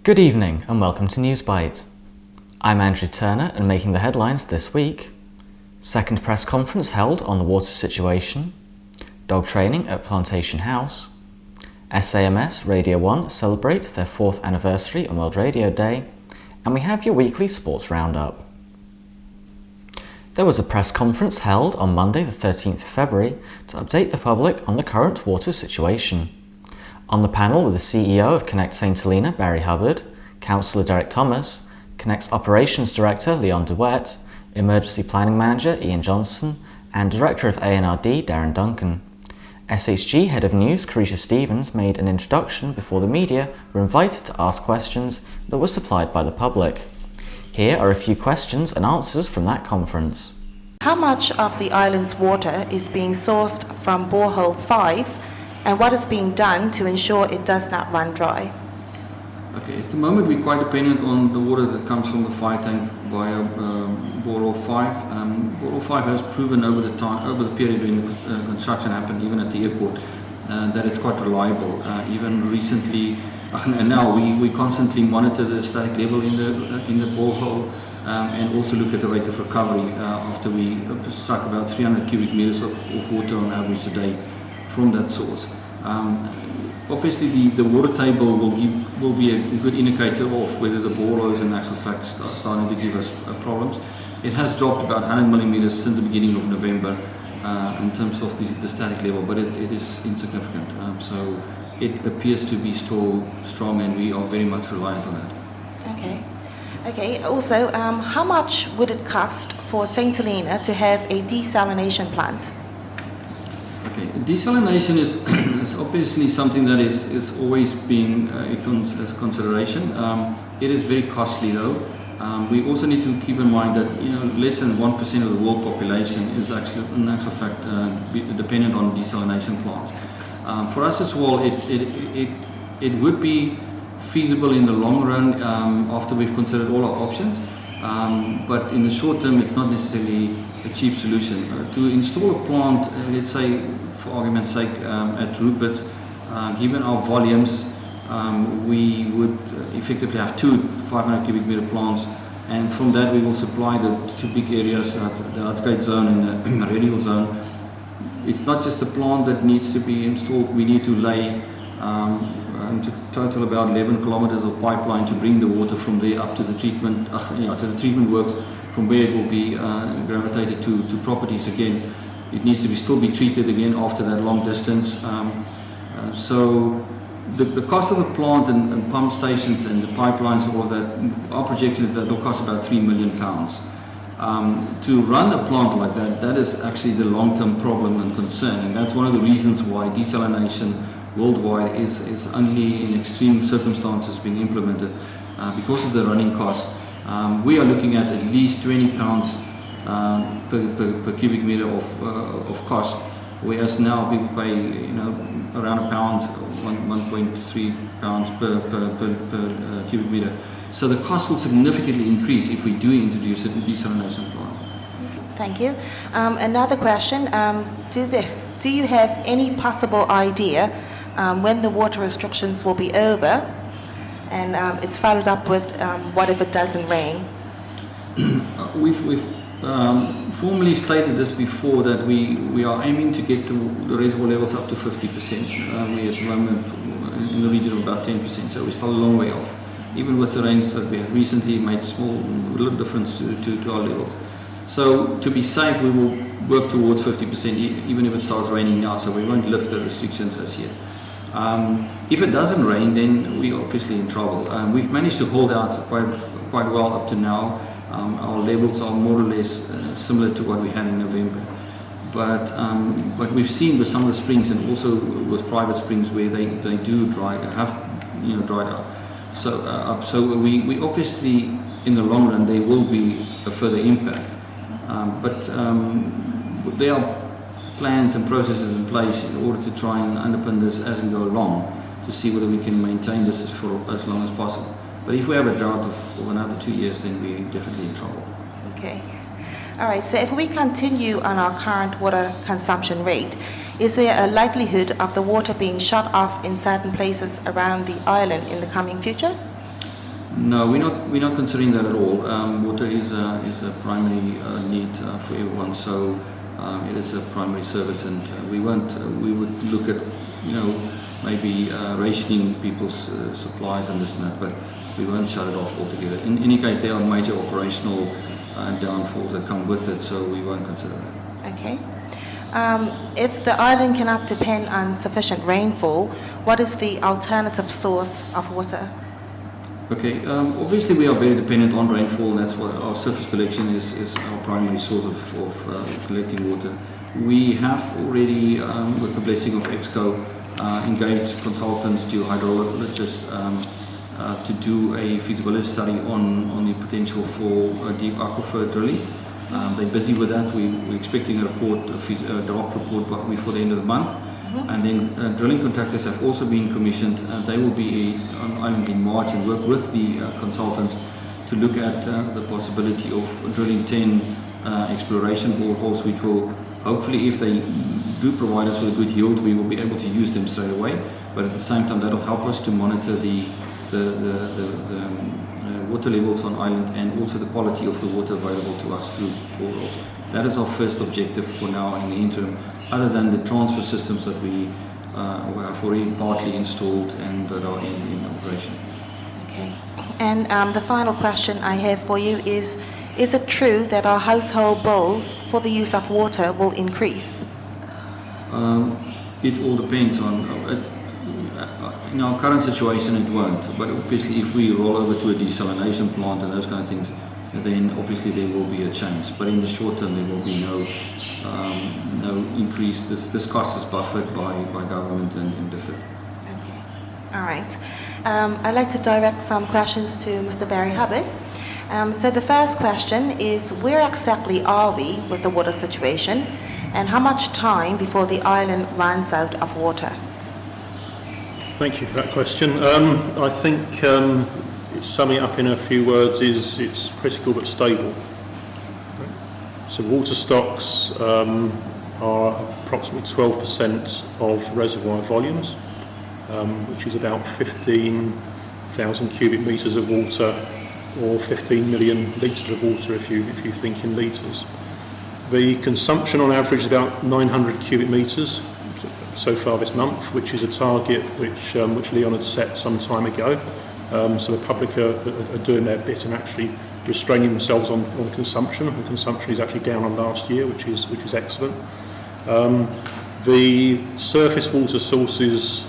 Good evening and welcome to Newsbite. I'm Andrew Turner and making the headlines this week. Second press conference held on the water situation. Dog training at Plantation House. SAMS Radio 1 celebrate their 4th anniversary on World Radio Day. And we have your weekly sports roundup. There was a press conference held on Monday the 13th of February to update the public on the current water situation. On the panel were the CEO of Connect St Helena, Barry Hubbard, Councillor Derek Thomas, Connect's Operations Director, Leon DeWett, Emergency Planning Manager, Ian Johnson, and Director of ANRD, Darren Duncan. SHG Head of News, Carisha Stevens, made an introduction before the media were invited to ask questions that were supplied by the public. Here are a few questions and answers from that conference. How much of the island's water is being sourced from borehole 5? And what is being done to ensure it does not run dry? Okay, at the moment we're quite dependent on the water that comes from the fire tank via borehole 5. Borehole 5 has proven over the period when construction happened, even at the airport, that it's quite reliable. Even recently, and now we constantly monitor the static level in the borehole and also look at the rate of recovery after we struck about 300 cubic meters of water on average a day from that source. Obviously the water table will be a good indicator of whether the borehole is in actual fact starting to give us problems. It has dropped about 100 millimeters since the beginning of November in terms of the static level, but it is insignificant. So it appears to be still strong and we are very much reliant on that. Okay. Also, how much would it cost for St Helena to have a desalination plant? Okay, desalination is obviously something that is always being a consideration. It is very costly though. We also need to keep in mind that less than 1% of the world population is actually, in actual fact, dependent on desalination plants. For us as well, it would be feasible in the long run after we've considered all our options. But in the short term, it's not necessarily a cheap solution. To install a plant, let's say, for argument's sake, at Rupert, given our volumes, we would effectively have 2 500 cubic meter plants, and from that we will supply the 2 big areas, the Hartsgate zone and the Red Hill zone. It's not just the plant that needs to be installed, we need to lay to total about 11 kilometers of pipeline to bring the water from there up to the treatment, to the treatment works, from where it will be gravitated to properties again. It needs to still be treated again after that long distance. So the cost of the plant and pump stations and the pipelines, all of that, our projection is that will cost about £3 million. To run a plant like that is actually the long-term problem and concern, and that's one of the reasons why desalination worldwide is only in extreme circumstances being implemented because of the running costs. We are looking at least £20 per cubic meter of cost, whereas now people pay around £1, 1.3 pounds per cubic meter. So the cost will significantly increase if we do introduce a desalination plant. Thank you. Another question: do you have any possible idea when the water restrictions will be over? And it's followed up with what if it doesn't rain? We've formally stated this before, that we are aiming to get the reservoir levels up to 50%. We at the moment in the region of about 10%, so we're still a long way off. Even with the rains that we have recently made a little difference to our levels. So to be safe, we will work towards 50%, even if it starts raining now, so we won't lift the restrictions as yet. If it doesn't rain, then we're obviously in trouble. We've managed to hold out quite well up to now. Our levels are more or less similar to what we had in November. But we've seen with some of the springs and also with private springs where they do dried up. So we obviously, in the long run, there will be a further impact. But there are plans and processes in place in order to try and underpin this as we go along, to see whether we can maintain this for as long as possible. But if we have a drought of another 2 years, then we're definitely in trouble. Okay. All right, so if we continue on our current water consumption rate, is there a likelihood of the water being shut off in certain places around the island in the coming future? No, we're not considering that at all. Water is a primary need for everyone, so it is a primary service, and we would look at, maybe rationing people's supplies and this and that, but we won't shut it off altogether. In any case, there are major operational downfalls that come with it, so we won't consider that. Okay. If the island cannot depend on sufficient rainfall, what is the alternative source of water? Okay, obviously we are very dependent on rainfall, and that's why our surface collection is our primary source of collecting water. We have already, with the blessing of EXCO, engaged consultants to hydrologists to do a feasibility study on the potential for deep aquifer drilling. They're busy with that. We're expecting a report, a draft report before the end of the month. And then drilling contractors have also been commissioned. They will be on island in March and work with the consultants to look at the possibility of drilling 10 exploration boreholes, which will hopefully, if they do provide us with a good yield, we will be able to use them straight away. But at the same time, that will help us to monitor the water levels on island, and also the quality of the water available to us through boreholes. That is our first objective for now in the interim, other than the transfer systems that we have already partly installed and that are in operation. Okay. And the final question I have for you is it true that our household bills for the use of water will increase? It all depends on... in our current situation it won't, but obviously if we roll over to a desalination plant and those kind of things, then obviously there will be a change. But in the short term there will be no increase. This cost is buffered by government and deferred. Okay, all right. I'd like to direct some questions to Mr. Barry Hubbard. So the first question is, where exactly are we with the water situation, and how much time before the island runs out of water? Thank you for that question. I think summing it up in a few words is it's critical but stable. So water stocks are approximately 12% of reservoir volumes, which is about 15,000 cubic metres of water, or 15 million litres of water if you think in litres. The consumption on average is about 900 cubic metres so far this month, which is a target which Leon had set some time ago. So the public are doing their bit and actually restraining themselves on consumption. The consumption is actually down on last year, which is excellent. The surface water sources,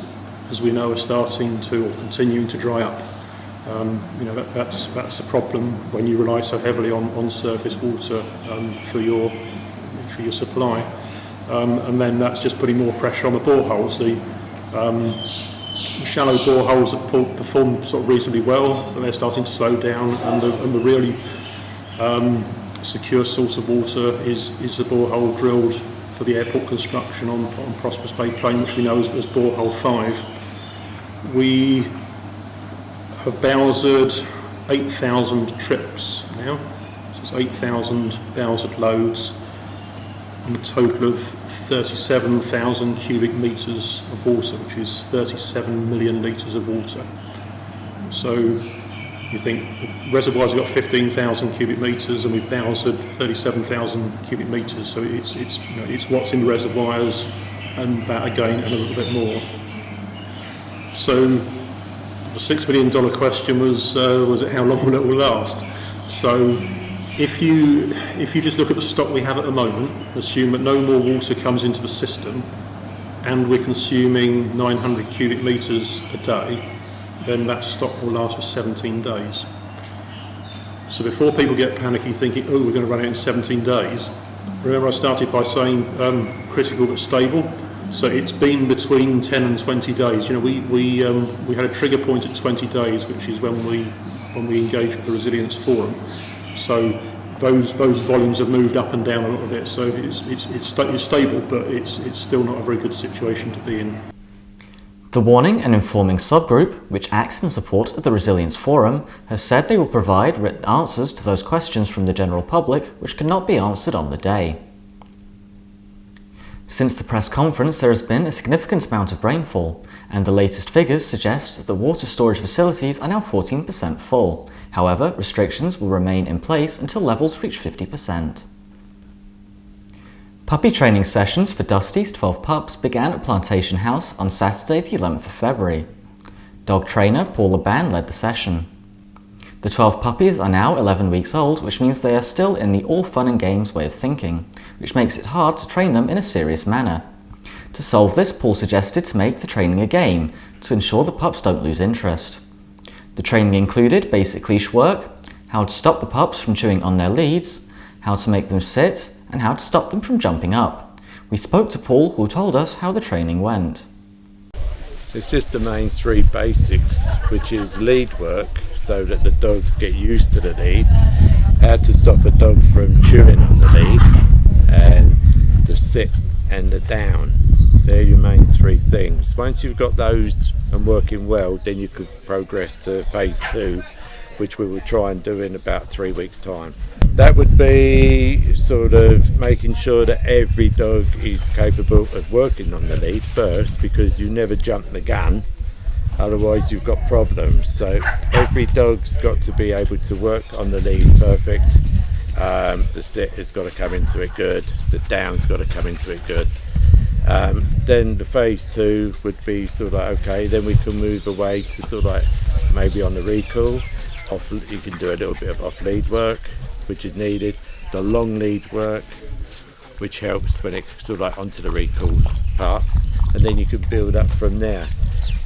as we know, are starting to or continuing to dry up. That's a problem when you rely so heavily on surface water for your supply. And then that's just putting more pressure on the boreholes. The shallow boreholes that perform sort of reasonably well, but they're starting to slow down, and the really secure source of water is the borehole drilled for the airport construction on Prosperous Bay Plain, which we know as borehole 5. We have bowsered 8,000 trips now, so it's 8,000 bowsered loads, and a total of 37,000 cubic metres of water, which is 37 million litres of water. So you think the reservoirs have got 15,000 cubic metres, and we've bowsered 37,000 cubic metres. So it's what's in the reservoirs, and that again, and a little bit more. So the $6 million question was it how long will it will last? So if you just look at the stock we have at the moment, assume that no more water comes into the system, and we're consuming 900 cubic metres a day, then that stock will last for 17 days. So before people get panicky thinking, oh, we're going to run out in 17 days, remember I started by saying critical but stable. So it's been between 10 and 20 days. We had a trigger point at 20 days, which is when we engaged with the Resilience Forum. So those volumes have moved up and down a little bit. So it's stable, but it's still not a very good situation to be in. The Warning and Informing subgroup, which acts in support of the Resilience Forum, has said they will provide written answers to those questions from the general public which cannot be answered on the day. Since the press conference, there has been a significant amount of rainfall, and the latest figures suggest that the water storage facilities are now 14% full. However, restrictions will remain in place until levels reach 50%. Puppy training sessions for Dusty's 12 pups began at Plantation House on Saturday the 11th of February. Dog trainer Paula Ban led the session. The 12 puppies are now 11 weeks old, which means they are still in the all fun and games way of thinking, which makes it hard to train them in a serious manner. To solve this, Paul suggested to make the training a game to ensure the pups don't lose interest. The training included basic leash work, how to stop the pups from chewing on their leads, how to make them sit, and how to stop them from jumping up. We spoke to Paul, who told us how the training went. It's just the main three basics, which is lead work, so that the dogs get used to the lead, how to stop a dog from chewing on the lead, and the sit and the down. They're your main three things. Once you've got those and working well, then you could progress to phase 2, which we will try and do in about 3 weeks' time. That would be sort of making sure that every dog is capable of working on the lead first, because you never jump the gun, otherwise you've got problems. So every dog's got to be able to work on the lead perfect. The sit has got to come into it good, the down's got to come into it good. Then the phase 2 would be sort of like, okay, then we can move away to sort of like maybe on the recall. You can do a little bit of off lead work, which is needed, the long lead work, which helps when it's sort of like onto the recall part, and then you can build up from there.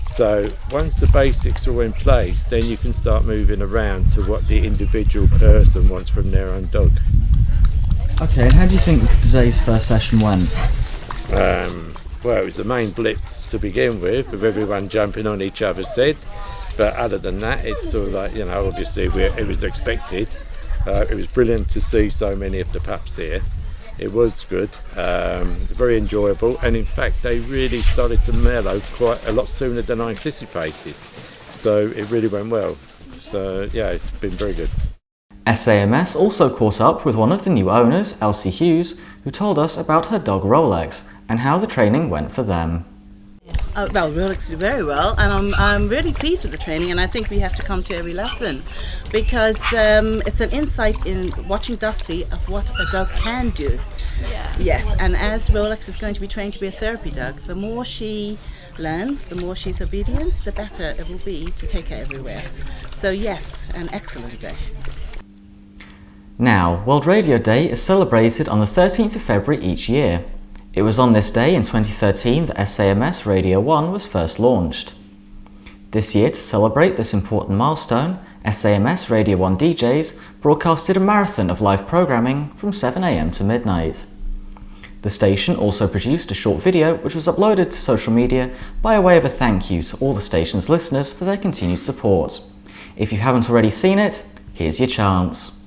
So once the basics are in place, then you can start moving around to what the individual person wants from their own dog. Okay, and how do you think today's first session went? Well, it was the main blitz to begin with everyone jumping on each other's head, but other than that, it's sort of like, obviously it was expected. It was brilliant to see so many of the pups here. It was good, very enjoyable, and in fact they really started to mellow quite a lot sooner than I anticipated. So it really went well. So yeah, it's been very good. SAMS also caught up with one of the new owners, Elsie Hughes, who told us about her dog Rolex and how the training went for them. Well, Rolex did very well, and I'm really pleased with the training, and I think we have to come to every lesson because it's an insight in watching Dusty of what a dog can do. Yeah. Yes, and as Rolex is going to be trained to be a therapy dog, the more she learns, the more she's obedient, the better it will be to take her everywhere. So yes, an excellent day. Now, World Radio Day is celebrated on the 13th of February each year. It was on this day in 2013 that SAMS Radio 1 was first launched. This year, to celebrate this important milestone, SAMS Radio 1 DJs broadcasted a marathon of live programming from 7 AM to midnight. The station also produced a short video which was uploaded to social media by way of a thank you to all the station's listeners for their continued support. If you haven't already seen it, here's your chance.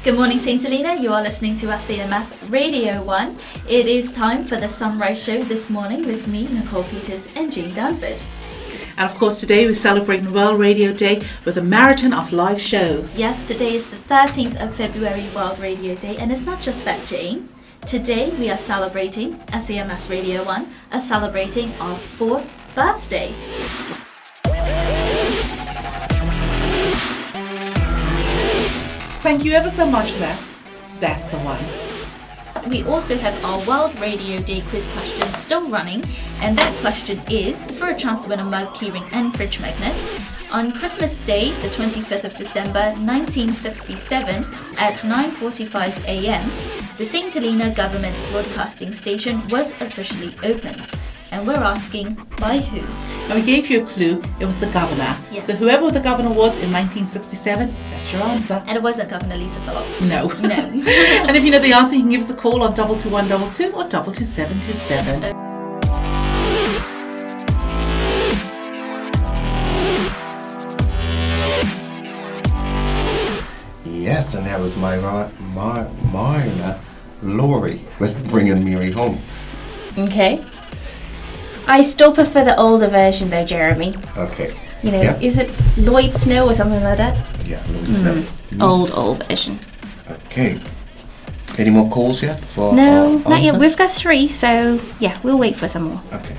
Good morning, St. Helena. You are listening to SAMS Radio 1. It is time for the Sunrise Show this morning with me, Nicole Peters, and Jean Danford. And of course, today we're celebrating World Radio Day with a marathon of live shows. Yes, today is the 13th of February, World Radio Day, and it's not just that, Jane. Today we are celebrating, SAMS Radio 1, are celebrating our 4th birthday. Thank you ever so much for that. That's the one. We also have our World Radio Day quiz question still running, and that question is for a chance to win a mug, keyring and fridge magnet. On Christmas Day, the 25th of December 1967 at 9:45 AM, the St. Helena Government Broadcasting Station was officially opened. And we're asking, by who? And we gave you a clue, it was the governor. Yes. So whoever the governor was in 1967, that's your answer. And it wasn't Governor Lisa Phillips. No. No. And if you know the answer, you can give us a call on 22122 or 22727. Yes, and that was Myra Laurie with Bringing Mary Home. Okay. I still prefer the older version though, Jeremy. Okay. You know, Yeah. is it Lloyd Snow or something like that? Yeah, Lloyd Snow. Old version. Okay. Any more calls yet for No, our not yet. answer? We've got 3, so yeah, we'll wait for some more. Okay.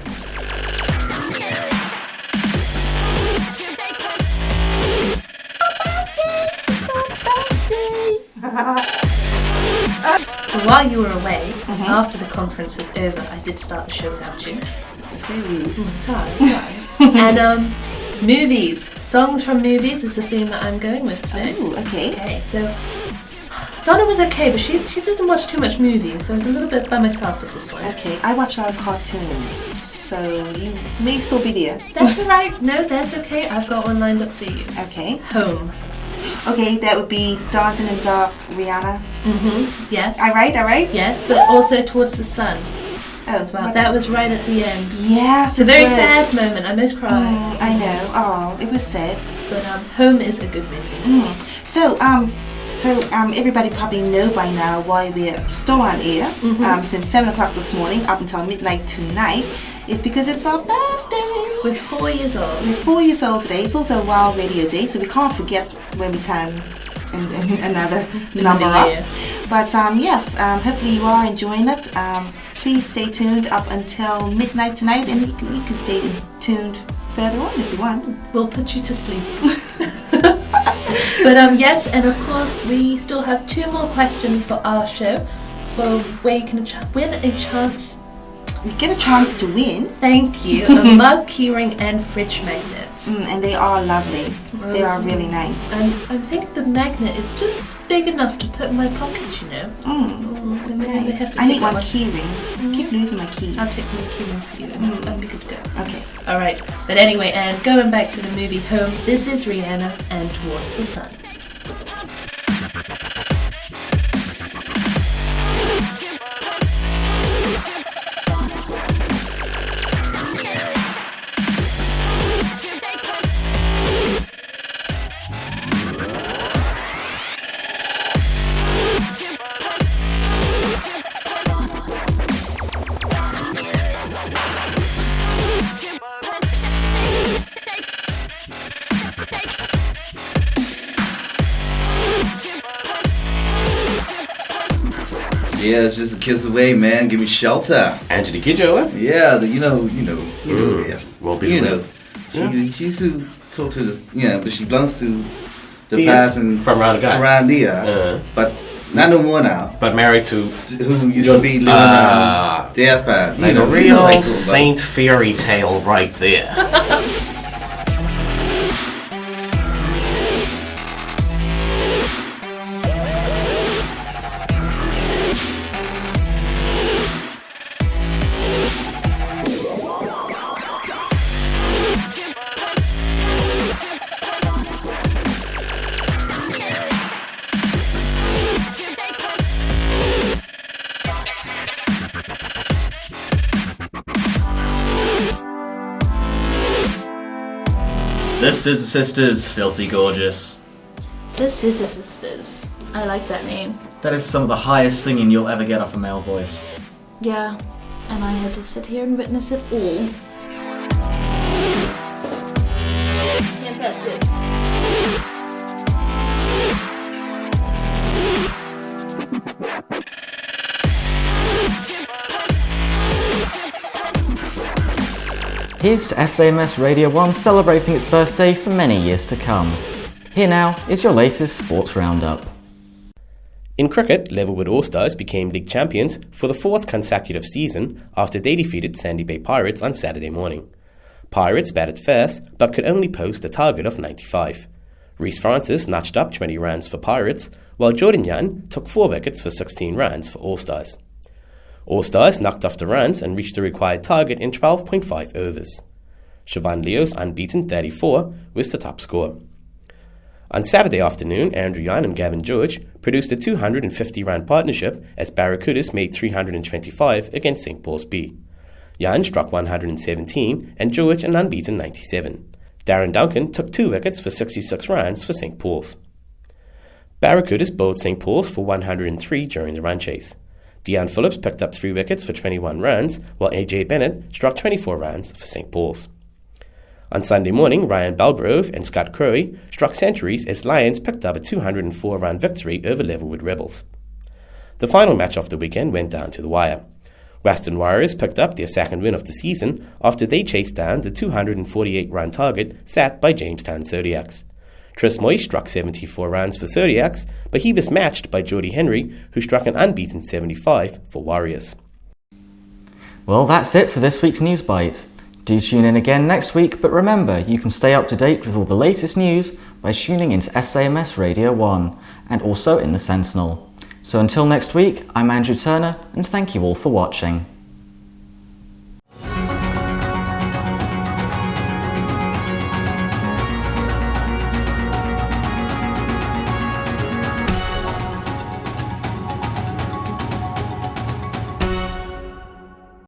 But while you were away, after the conference was over, I did start the show without you. It's very rude. It's hard. And movies, songs from movies is the theme that I'm going with today. Ooh, okay. Okay, so Donna was okay, but she doesn't watch too much movies, so I was a little bit by myself with this one. Okay, I watch a lot of cartoons, so you may still be there. That's alright. No, that's okay. I've got one lined up for you. Okay. Home. Okay, that would be Dancing in the Dark, Rihanna. Yes. All right. Yes, but also Towards the Sun Oh, as well. That was right at the end. Yes, It's a very sad moment. I almost cried. I know. Oh, it was sad. But Home is a good movie. So everybody probably know by now why we're still on air since 7 o'clock this morning up until midnight tonight. It's because it's our birthday. We're 4 years old. We're 4 years old today. It's also Wild Radio Day, so we can't forget when we turn another number up. year. But yes, hopefully you are enjoying it. Please stay tuned up until midnight tonight, and you can stay tuned further on if you want. We'll put you to sleep. But yes, and of course we still have 2 more questions for our show, for where you can win a chance. We get a chance to win. Thank you. A mug, keyring, and fridge magnet. And they are lovely. They are really nice. And I think the magnet is just big enough to put in my pocket, you know. Nice. I need one keyring. Keep losing my keys. I'll take my keyring for you as we could go. Okay. Alright, but anyway, and going back to the movie Home, this is Rihanna and Towards the Sun. Yeah, it's just a kiss away, man. Give me shelter. Angela Kidjo. Yeah, you know, yes. Won't be you know. She used to talk to the, but she belongs to the past and from around here, but not no more now. But married to who used to be living around their path. Like a real saint fairy tale right there. This is the Sisters, Filthy Gorgeous. The Scissor Sisters. I like that name. That is some of the highest singing you'll ever get off a male voice. Yeah, and I had to sit here and witness it all. Can't touch it. Here's to SAMS Radio 1 celebrating its birthday for many years to come. Here now is your latest sports roundup. In cricket, Levelwood All-Stars became league champions for the 4th consecutive season after they defeated Sandy Bay Pirates on Saturday morning. Pirates batted first but could only post a target of 95. Reece Francis notched up 20 runs for Pirates, while Jordan Young took 4 wickets for 16 runs for All-Stars. All-Stars knocked off the runs and reached the required target in 12.5 overs. Siobhan Leo's unbeaten 34 was the top scorer. On Saturday afternoon, Andrew Yan and Gavin George produced a 250-run partnership as Barracudas made 325 against St. Paul's B. Yan struck 117 and George an unbeaten 97. Darren Duncan took 2 wickets for 66 runs for St. Paul's. Barracudas bowled St. Paul's for 103 during the run chase. Deanne Phillips picked up 3 wickets for 21 runs, while AJ Bennett struck 24 runs for St. Paul's. On Sunday morning, Ryan Belgrove and Scott Curry struck centuries as Lions picked up a 204-run victory over Levelwood Rebels. The final match of the weekend went down to the wire. Western Warriors picked up their second win of the season after they chased down the 248-run target set by Jamestown Zodiacs. Tris Moy struck 74 runs for Zodiacs, but he was matched by Jody Henry, who struck an unbeaten 75 for Warriors. Well, that's it for this week's Newsbite. Do tune in again next week, but remember, you can stay up to date with all the latest news by tuning into SAMS Radio 1 and also in the Sentinel. So until next week, I'm Andrew Turner, and thank you all for watching.